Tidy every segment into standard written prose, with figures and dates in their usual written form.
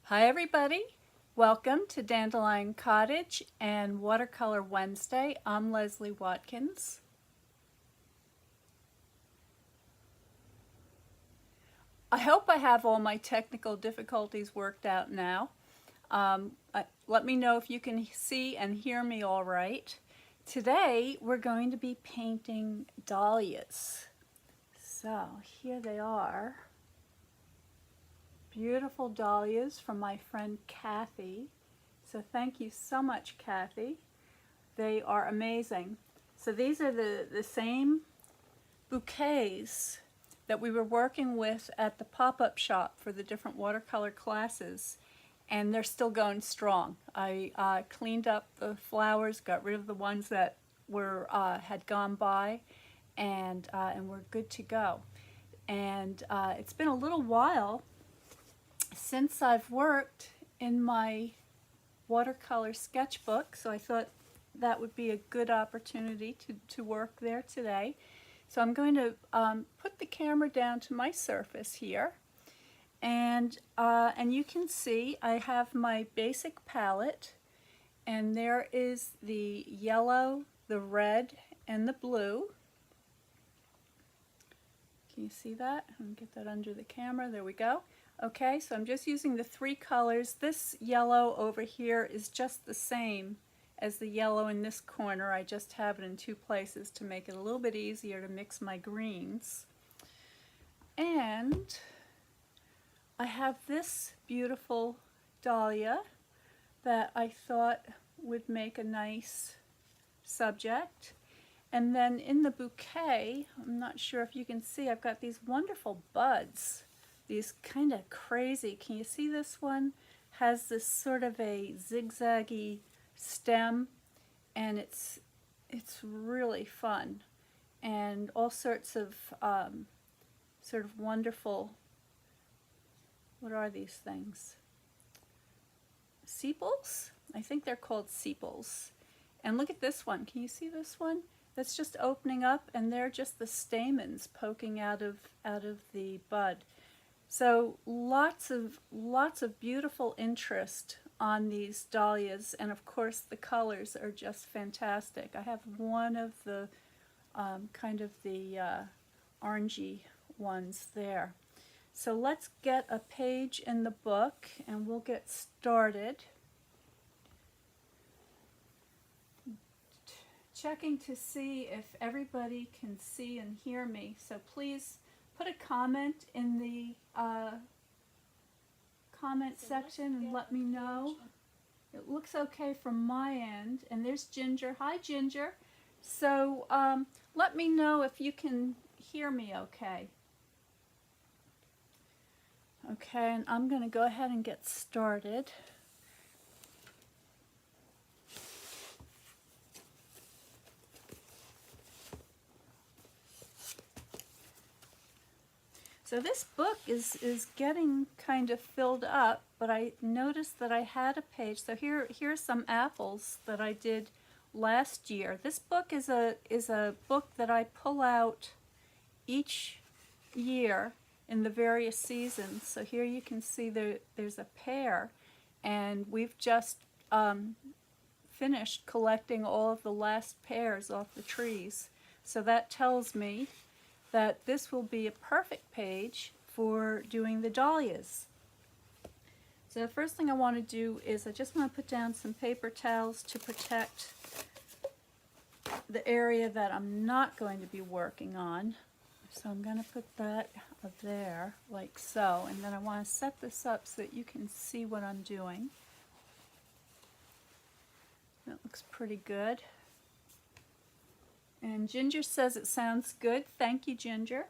Hi everybody, welcome to Dandelion Cottage and Watercolor Wednesday. I'm Leslie Watkins. I hope I have all my technical difficulties worked out now. Let me know if you can see and hear me all right. Today we're going to be painting dahlias. So here they are. Beautiful dahlias from my friend Kathy. So thank you so much, Kathy. They are amazing. So these are the same bouquets that we were working with at the pop-up shop for the different watercolor classes, and they're still going strong. I cleaned up the flowers, got rid of the ones that were had gone by, and we're good to go. And it's been a little while since I've worked in my watercolor sketchbook, so I thought that would be a good opportunity to work there today. So I'm going to put the camera down to my surface here, and you can see I have my basic palette, and there is the yellow, the red, and the blue. Can you see that? I'll get that under the camera. There we go. Okay, so I'm just using the three colors. This yellow over here is just the same as the yellow in this corner. I just have it in two places to make it a little bit easier to mix my greens. And I have this beautiful dahlia that I thought would make a nice subject. And then in the bouquet, I'm not sure if you can see, I've got these wonderful buds. These kind of crazy, can you see this one? Has this sort of a zigzaggy stem, and it's really fun. And all sorts of sort of wonderful, what are these things? Sepals? I think they're called sepals. And look at this one, can you see this one? That's just opening up, and they're just the stamens poking out of the bud. So lots of beautiful interest on these dahlias, and of course the colors are just fantastic. I have one of the kind of the orangey ones there. So let's get a page in the book and we'll get started. Checking to see if everybody can see and hear me, so please put a comment in the comment section and let me know. It looks okay from my end, and there's Ginger. Hi Ginger. So let me know if you can hear me okay. Okay, and I'm going to go ahead and get started. So this book is getting kind of filled up, but I noticed that I had a page. So here's some apples that I did last year. This book is a book that I pull out each year in the various seasons. So here you can see there's a pear, and we've just finished collecting all of the last pears off the trees. So that tells me that this will be a perfect page for doing the dahlias. So the first thing I want to do is I just want to put down some paper towels to protect the area that I'm not going to be working on. So I'm going to put that there like so, and then I want to set this up so that you can see what I'm doing. That looks pretty good. And Ginger says it sounds good. Thank you, Ginger.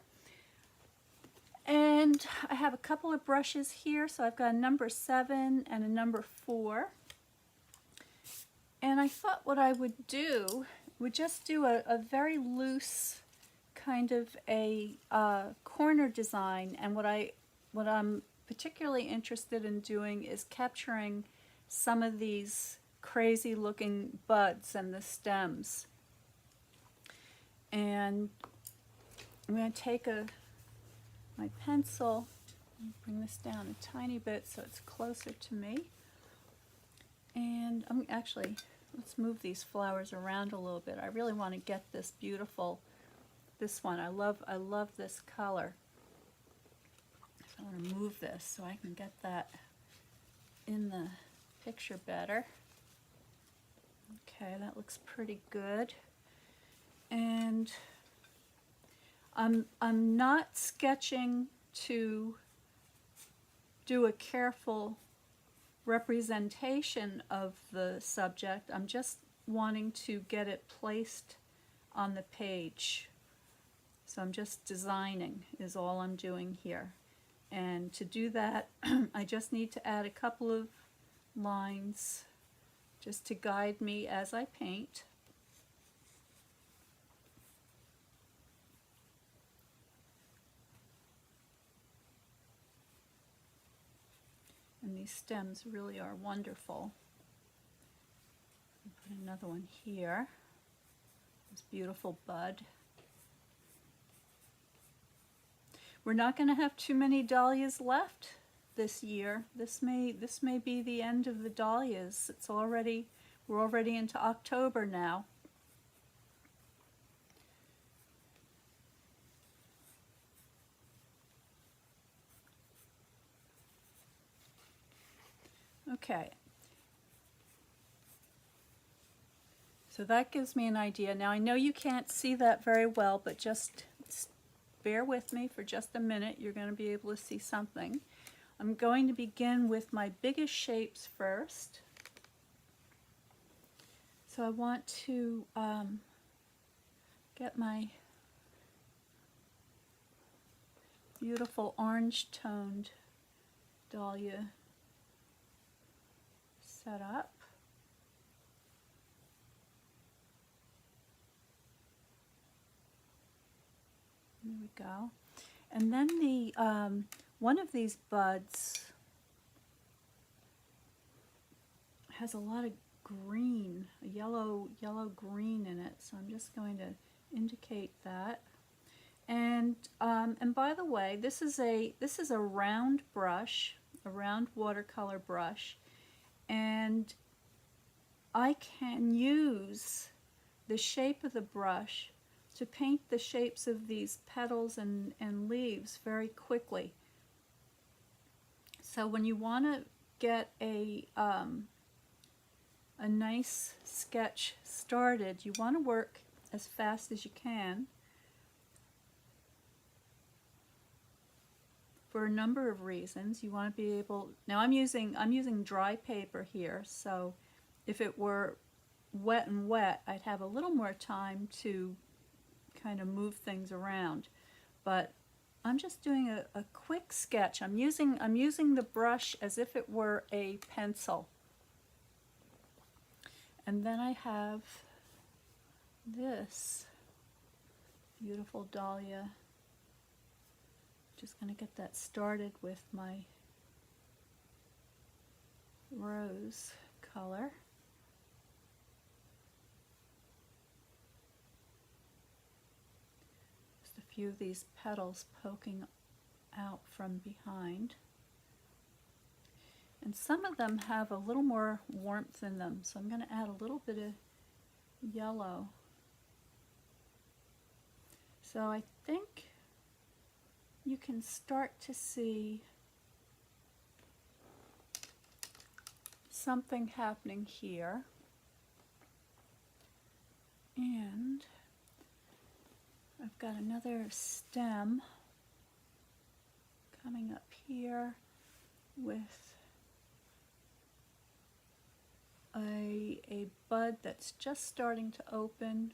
And I have a couple of brushes here. So I've got a number 7 and a number 4. And I thought what I would do would just do a very loose kind of a corner design. And what I'm particularly interested in doing is capturing some of these crazy looking buds and the stems. And I'm going to take my pencil Bring this down a tiny bit so it's closer to me. And I'm actually, let's move these flowers around a little bit. I really want to get this beautiful, this one. I love this color. So I want to move this so I can get that in the picture better. Okay, that looks pretty good. And I'm not sketching to do a careful representation of the subject. I'm just wanting to get it placed on the page. So I'm just designing is all I'm doing here. And to do that, I just need to add a couple of lines just to guide me as I paint. And these stems really are wonderful. Put another one here. This beautiful bud. We're not going to have too many dahlias left this year. This may be the end of the dahlias. We're already into October now. Okay. So that gives me an idea. Now I know you can't see that very well, but just bear with me for just a minute. You're going to be able to see something. I'm going to begin with my biggest shapes first. So I want to get my beautiful orange-toned dahlia set up. There we go. And then the one of these buds has a lot of green, a yellow green in it. So I'm just going to indicate that. And by the way, this is a round brush, a round watercolor brush, and I can use the shape of the brush to paint the shapes of these petals and leaves very quickly. So when you want to get a nice sketch started, you want to work as fast as you can for a number of reasons. You want to be able, now I'm using dry paper here, so if it were wet and wet, I'd have a little more time to kind of move things around. But I'm just doing a quick sketch. I'm using the brush as if it were a pencil. And then I have this beautiful dahlia. Just going to get that started with my rose color. Just a few of these petals poking out from behind. And some of them have a little more warmth in them, so I'm going to add a little bit of yellow. So I think you can start to see something happening here. And I've got another stem coming up here with a bud that's just starting to open.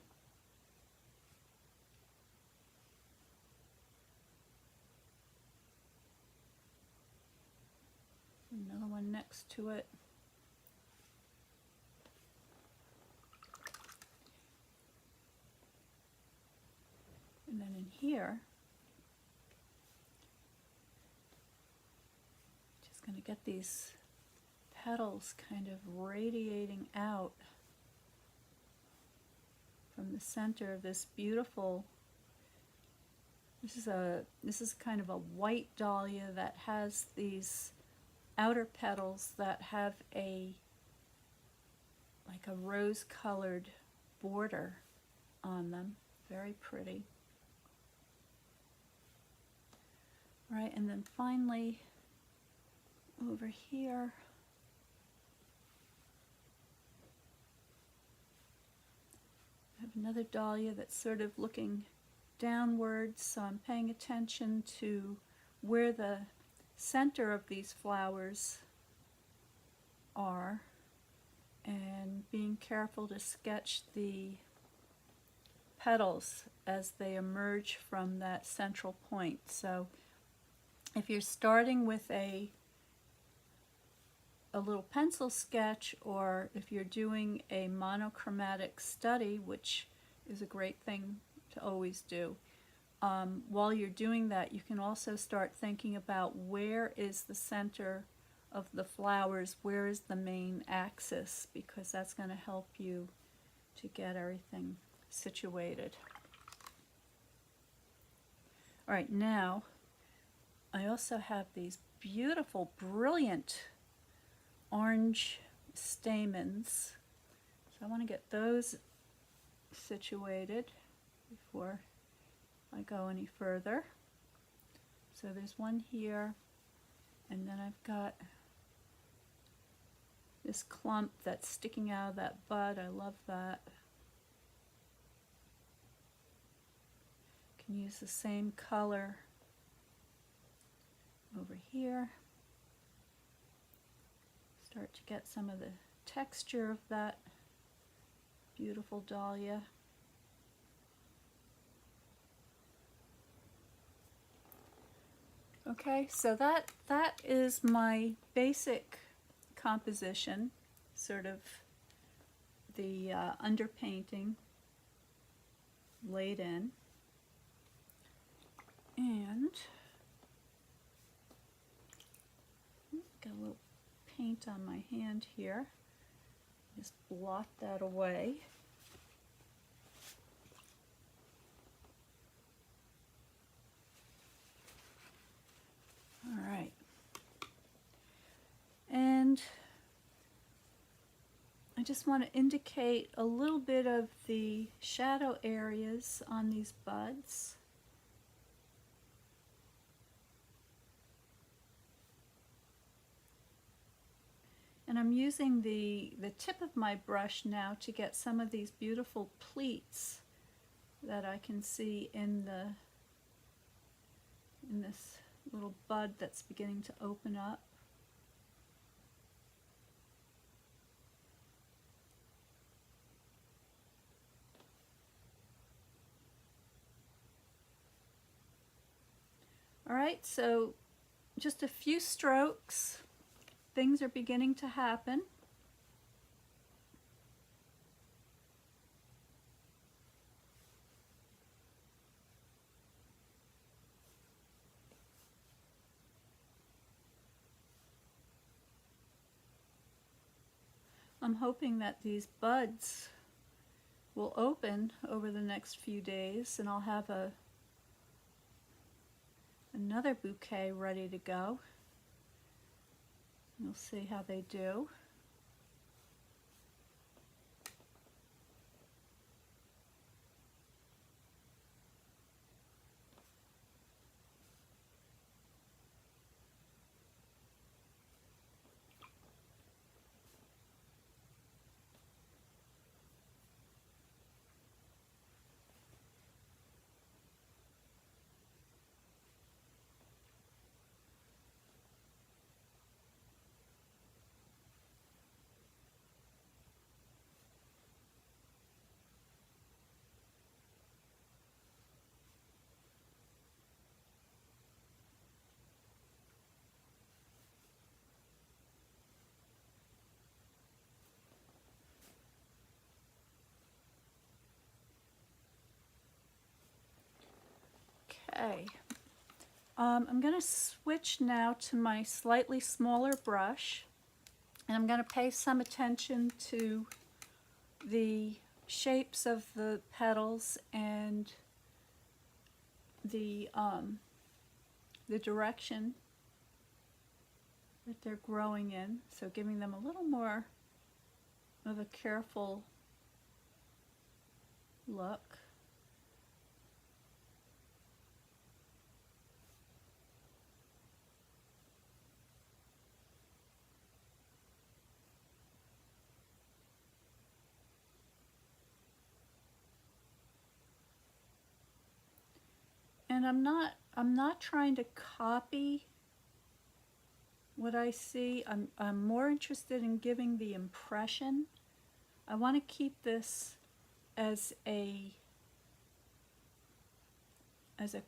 Another one next to it. And then in here, just going to get these petals kind of radiating out from the center of this beautiful This is kind of a white dahlia that has these outer petals that have like a rose-colored border on them. Very pretty. All right, and then finally over here, I have another dahlia that's sort of looking downwards, so I'm paying attention to where the center of these flowers are and being careful to sketch the petals as they emerge from that central point. So if you're starting with a little pencil sketch, or if you're doing a monochromatic study, which is a great thing to always do, while you're doing that, you can also start thinking about where is the center of the flowers, where is the main axis, because that's going to help you to get everything situated. All right, now I also have these beautiful, brilliant orange stamens. So I want to get those situated before I go any further. So there's one here, and then I've got this clump that's sticking out of that bud. I love that. Can use the same color over here. Start to get some of the texture of that beautiful dahlia. Okay, so that is my basic composition, sort of the underpainting laid in. And got a little paint on my hand here. Just blot that away. All right. And I just want to indicate a little bit of the shadow areas on these buds. And I'm using the tip of my brush now to get some of these beautiful pleats that I can see in this little bud that's beginning to open up. All right, so just a few strokes. Things are beginning to happen. I'm hoping that these buds will open over the next few days, and I'll have another bouquet ready to go. We'll see how they do. Okay, I'm going to switch now to my slightly smaller brush, and I'm going to pay some attention to the shapes of the petals and the direction that they're growing in, so giving them a little more of a careful look. And I'm not trying to copy what I see. I'm more interested in giving the impression. I want to keep this as a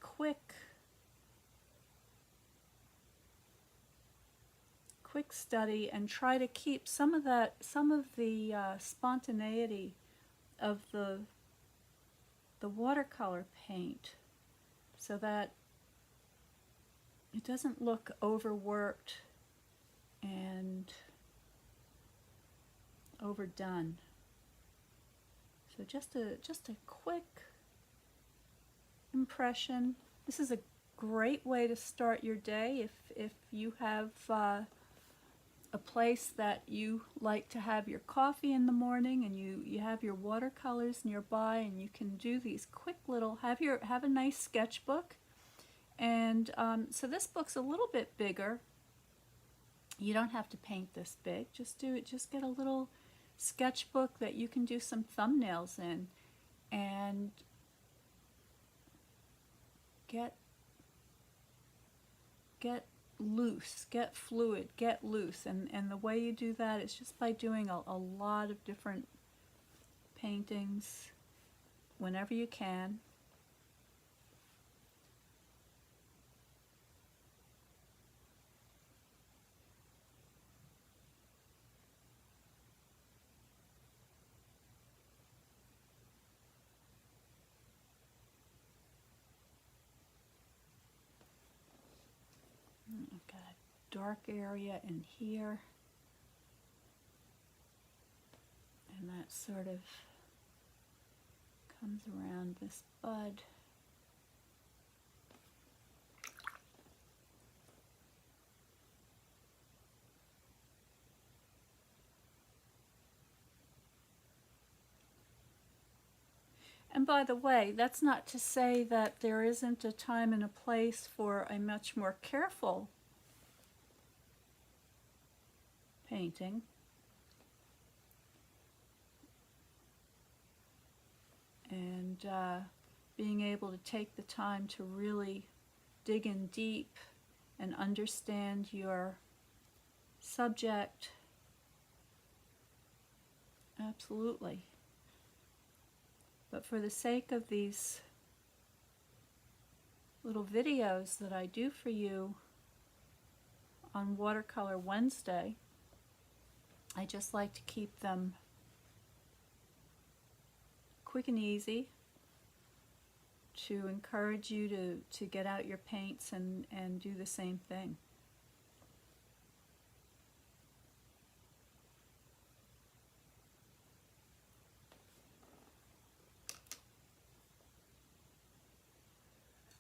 quick study, and try to keep some of the spontaneity of the watercolor paint, so that it doesn't look overworked and overdone. So just a quick impression. This is a great way to start your day if you have a place that you like to have your coffee in the morning, and you have your watercolors nearby, and you can do these quick little, have a nice sketchbook. And so this book's a little bit bigger. You don't have to paint this big. Just get a little sketchbook that you can do some thumbnails in, and get loose, get fluid, get loose. And the way you do that is just by doing a lot of different paintings whenever you can. I've got a dark area in here, and that sort of comes around this bud. And by the way, that's not to say that there isn't a time and a place for a much more careful painting. And being able to take the time to really dig in deep and understand your subject. Absolutely. But for the sake of these little videos that I do for you on Watercolor Wednesday, I just like to keep them quick and easy, to encourage you to get out your paints and do the same thing.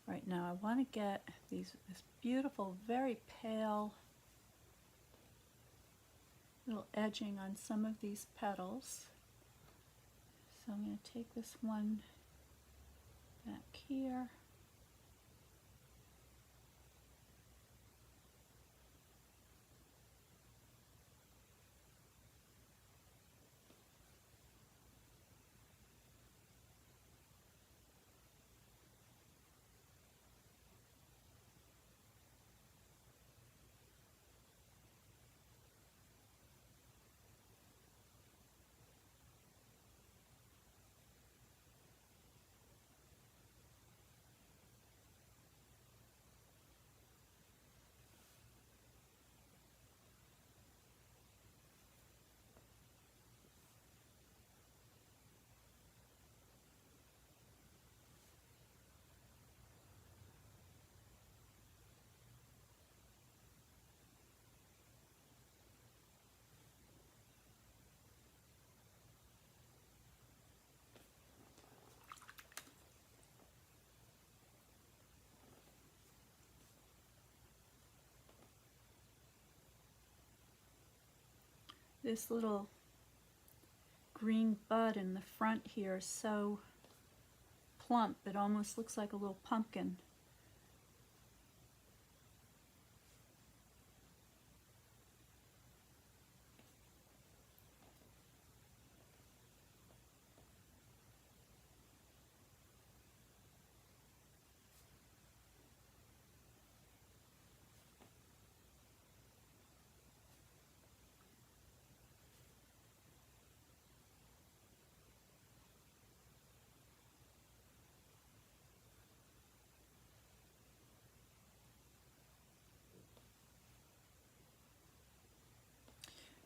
Right now I want to get this beautiful, very pale little edging on some of these petals. So I'm going to take this one back here. This little green bud in the front here is so plump it almost looks like a little pumpkin.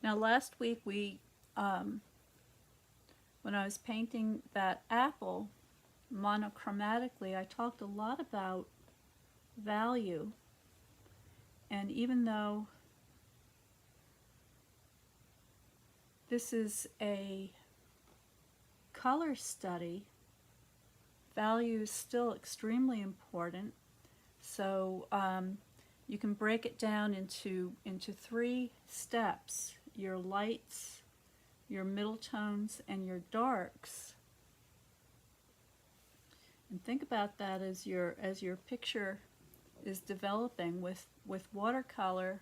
Now last week when I was painting that apple monochromatically, I talked a lot about value, and even though this is a color study, value is still extremely important. So you can break it down into 3 steps: your lights, your middle tones, and your darks. And think about that as your picture is developing. With watercolor,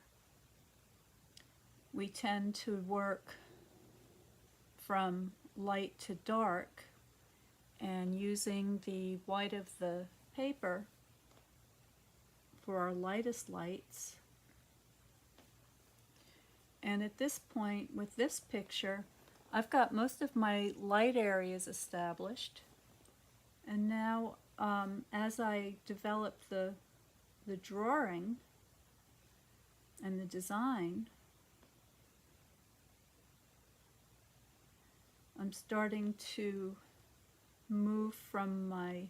we tend to work from light to dark, and using the white of the paper for our lightest lights. And at this point, with this picture, I've got most of my light areas established. And now, as I develop the drawing and the design, I'm starting to move from my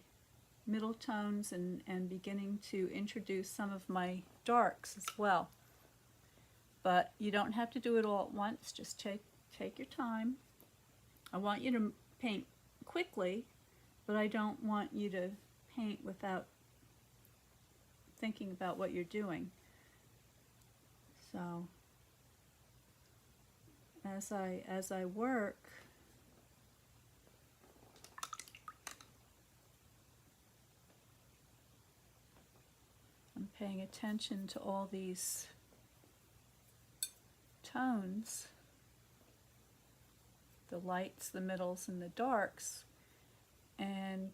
middle tones and beginning to introduce some of my darks as well. But you don't have to do it all at once. Just take your time. I want you to paint quickly, but I don't want you to paint without thinking about what you're doing. So as I work, I'm paying attention to all these tones, the lights, the middles, and the darks, and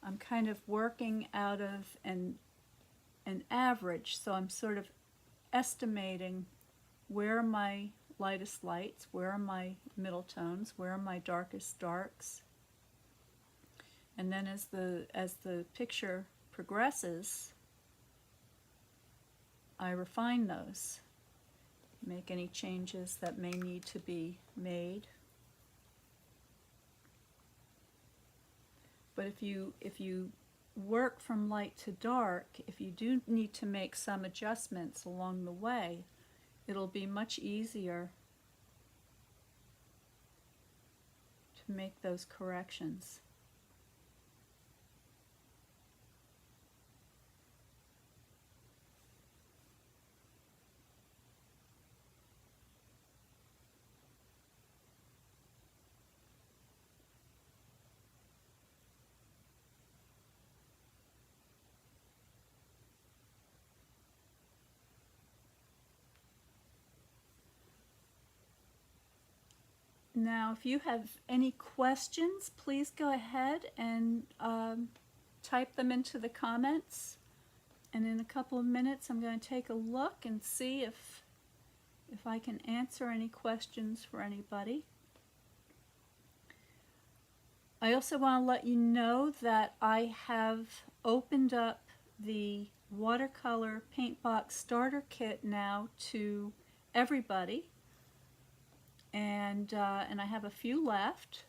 I'm kind of working out of an average. So I'm sort of estimating where are my lightest lights, where are my middle tones, where are my darkest darks, and then as the picture progresses, I refine those, make any changes that may need to be made. But if you work from light to dark, if you do need to make some adjustments along the way, it'll be much easier to make those corrections. Now, if you have any questions, please go ahead and type them into the comments. And in a couple of minutes, I'm going to take a look and see if I can answer any questions for anybody. I also want to let you know that I have opened up the watercolor paint box starter kit now to everybody. And I have a few left.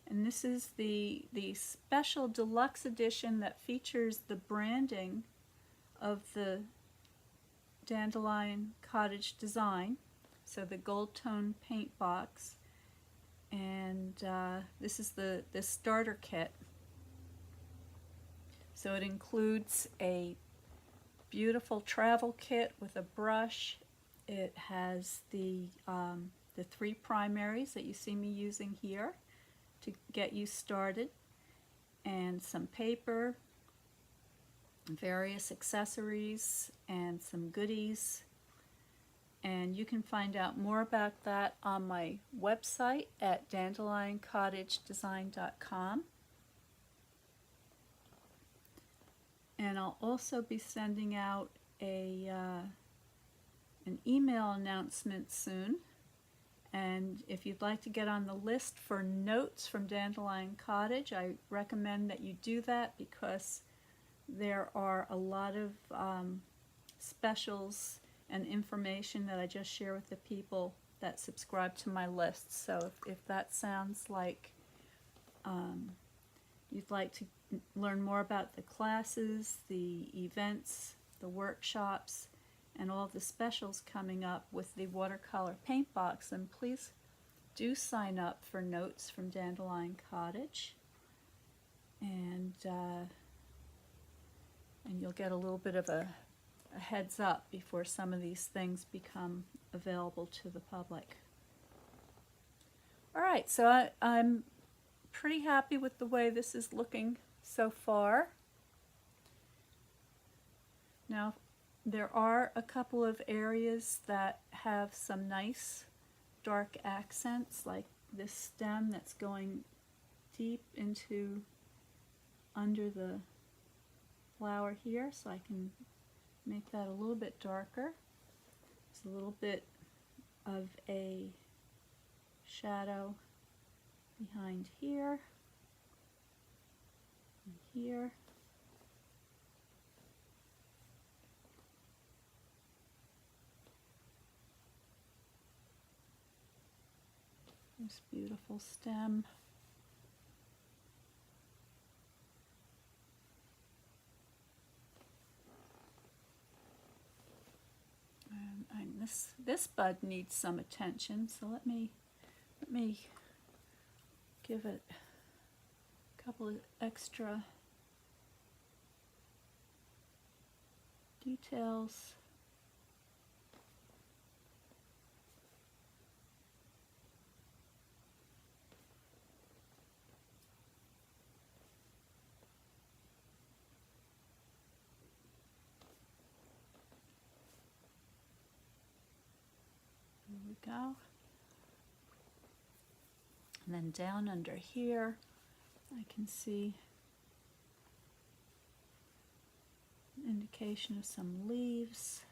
And this is the special deluxe edition that features the branding of the Dandelion Cottage design. So the gold tone paint box. And this is the starter kit. So it includes a beautiful travel kit with a brush. It has the 3 primaries that you see me using here to get you started, and some paper, various accessories, and some goodies. And you can find out more about that on my website at dandelioncottagedesign.com. And I'll also be sending out an email announcement soon. And if you'd like to get on the list for notes from Dandelion Cottage, I recommend that you do that, because there are a lot of specials and information that I just share with the people that subscribe to my list. So if that sounds like you'd like to learn more about the classes, the events, the workshops, and all the specials coming up with the watercolor paint box, then please do sign up for notes from Dandelion Cottage, and you'll get a little bit of a heads up before some of these things become available to the public. All right, so I'm pretty happy with the way this is looking so far. Now, there are a couple of areas that have some nice dark accents, like this stem that's going deep into under the flower here, so I can make that a little bit darker. It's a little bit of a shadow behind here and here. This beautiful stem. And this bud needs some attention, so let me give it a couple of extra details. There we go. And then down under here, I can see an indication of some leaves.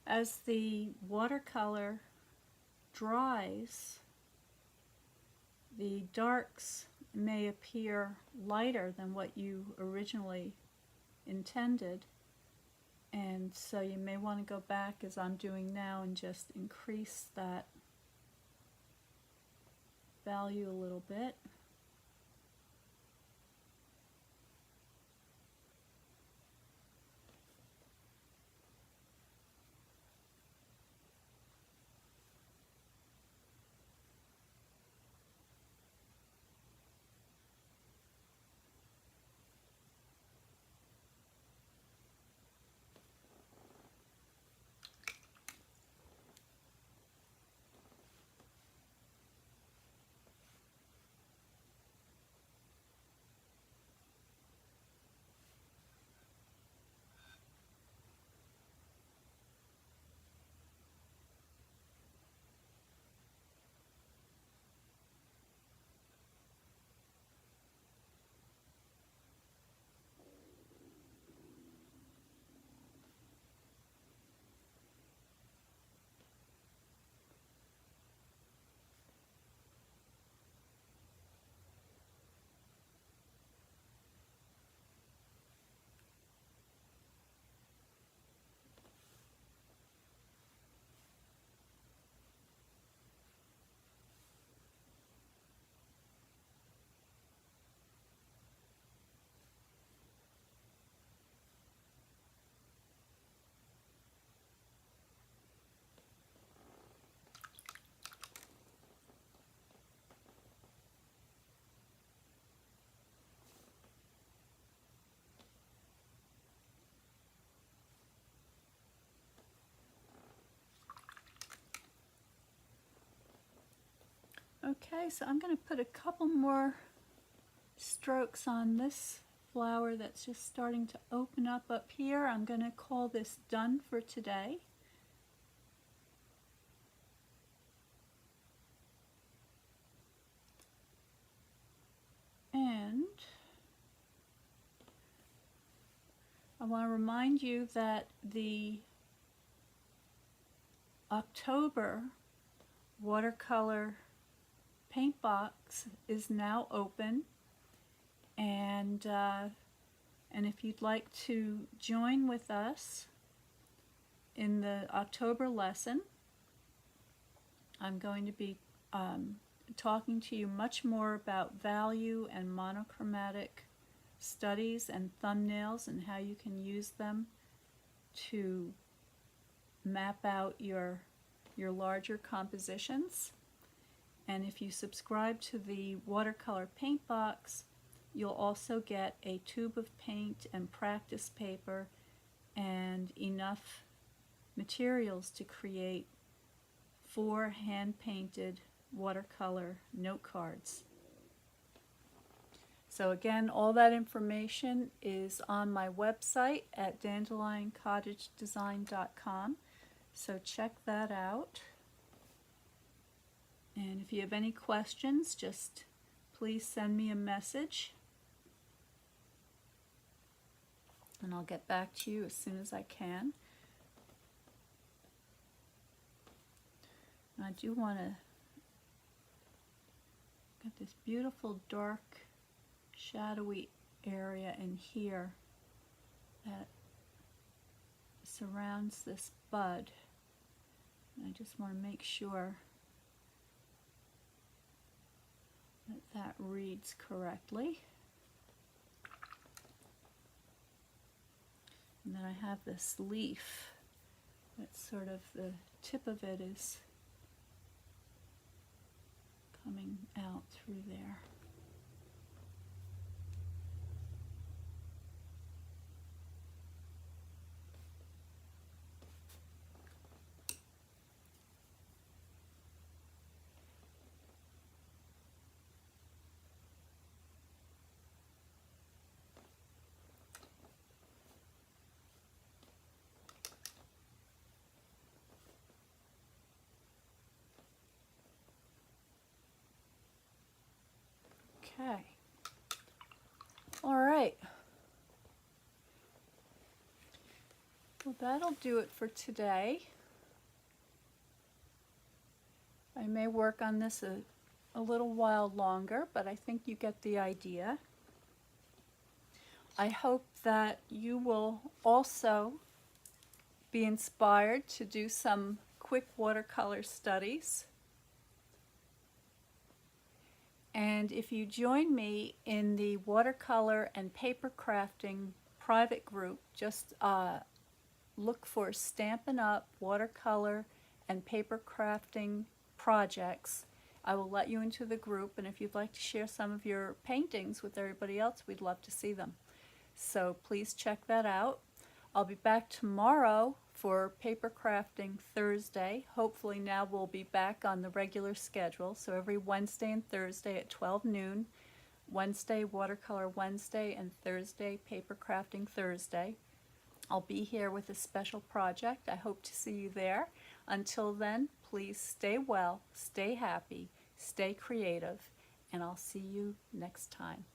as the watercolor dries, the darks may appear lighter than what you originally intended, and so you may want to go back, as I'm doing now, and just increase that value a little bit. Okay, so I'm going to put a couple more strokes on this flower that's just starting to open up here. I'm going to call this done for today. And I want to remind you that the October watercolor paint box is now open, and if you'd like to join with us in the October lesson, I'm going to be talking to you much more about value and monochromatic studies and thumbnails and how you can use them to map out your larger compositions. And if you subscribe to the watercolor paint box, you'll also get a tube of paint and practice paper and enough materials to create 4 hand-painted watercolor note cards. So again, all that information is on my website at dandelioncottagedesign.com, so check that out. And if you have any questions, just please send me a message, and I'll get back to you as soon as I can. And I do want to get this beautiful dark shadowy area in here that surrounds this bud. And I just want to make sure that reads correctly. And then I have this leaf that's sort of, the tip of it is coming out through there. Okay. All right. Well, that'll do it for today. I may work on this a little while longer, but I think you get the idea. I hope that you will also be inspired to do some quick watercolor studies. And if you join me in the watercolor and paper crafting private group, just look for Stampin' Up! Watercolor and paper crafting projects. I will let you into the group, and if you'd like to share some of your paintings with everybody else, we'd love to see them. So please check that out. I'll be back tomorrow for Paper Crafting Thursday. Hopefully now we'll be back on the regular schedule, so every Wednesday and Thursday at 12 noon. Wednesday Watercolor Wednesday and Thursday Paper Crafting Thursday. I'll be here with a special project. I hope to see you there. Until then, please stay well, stay happy, stay creative, and I'll see you next time.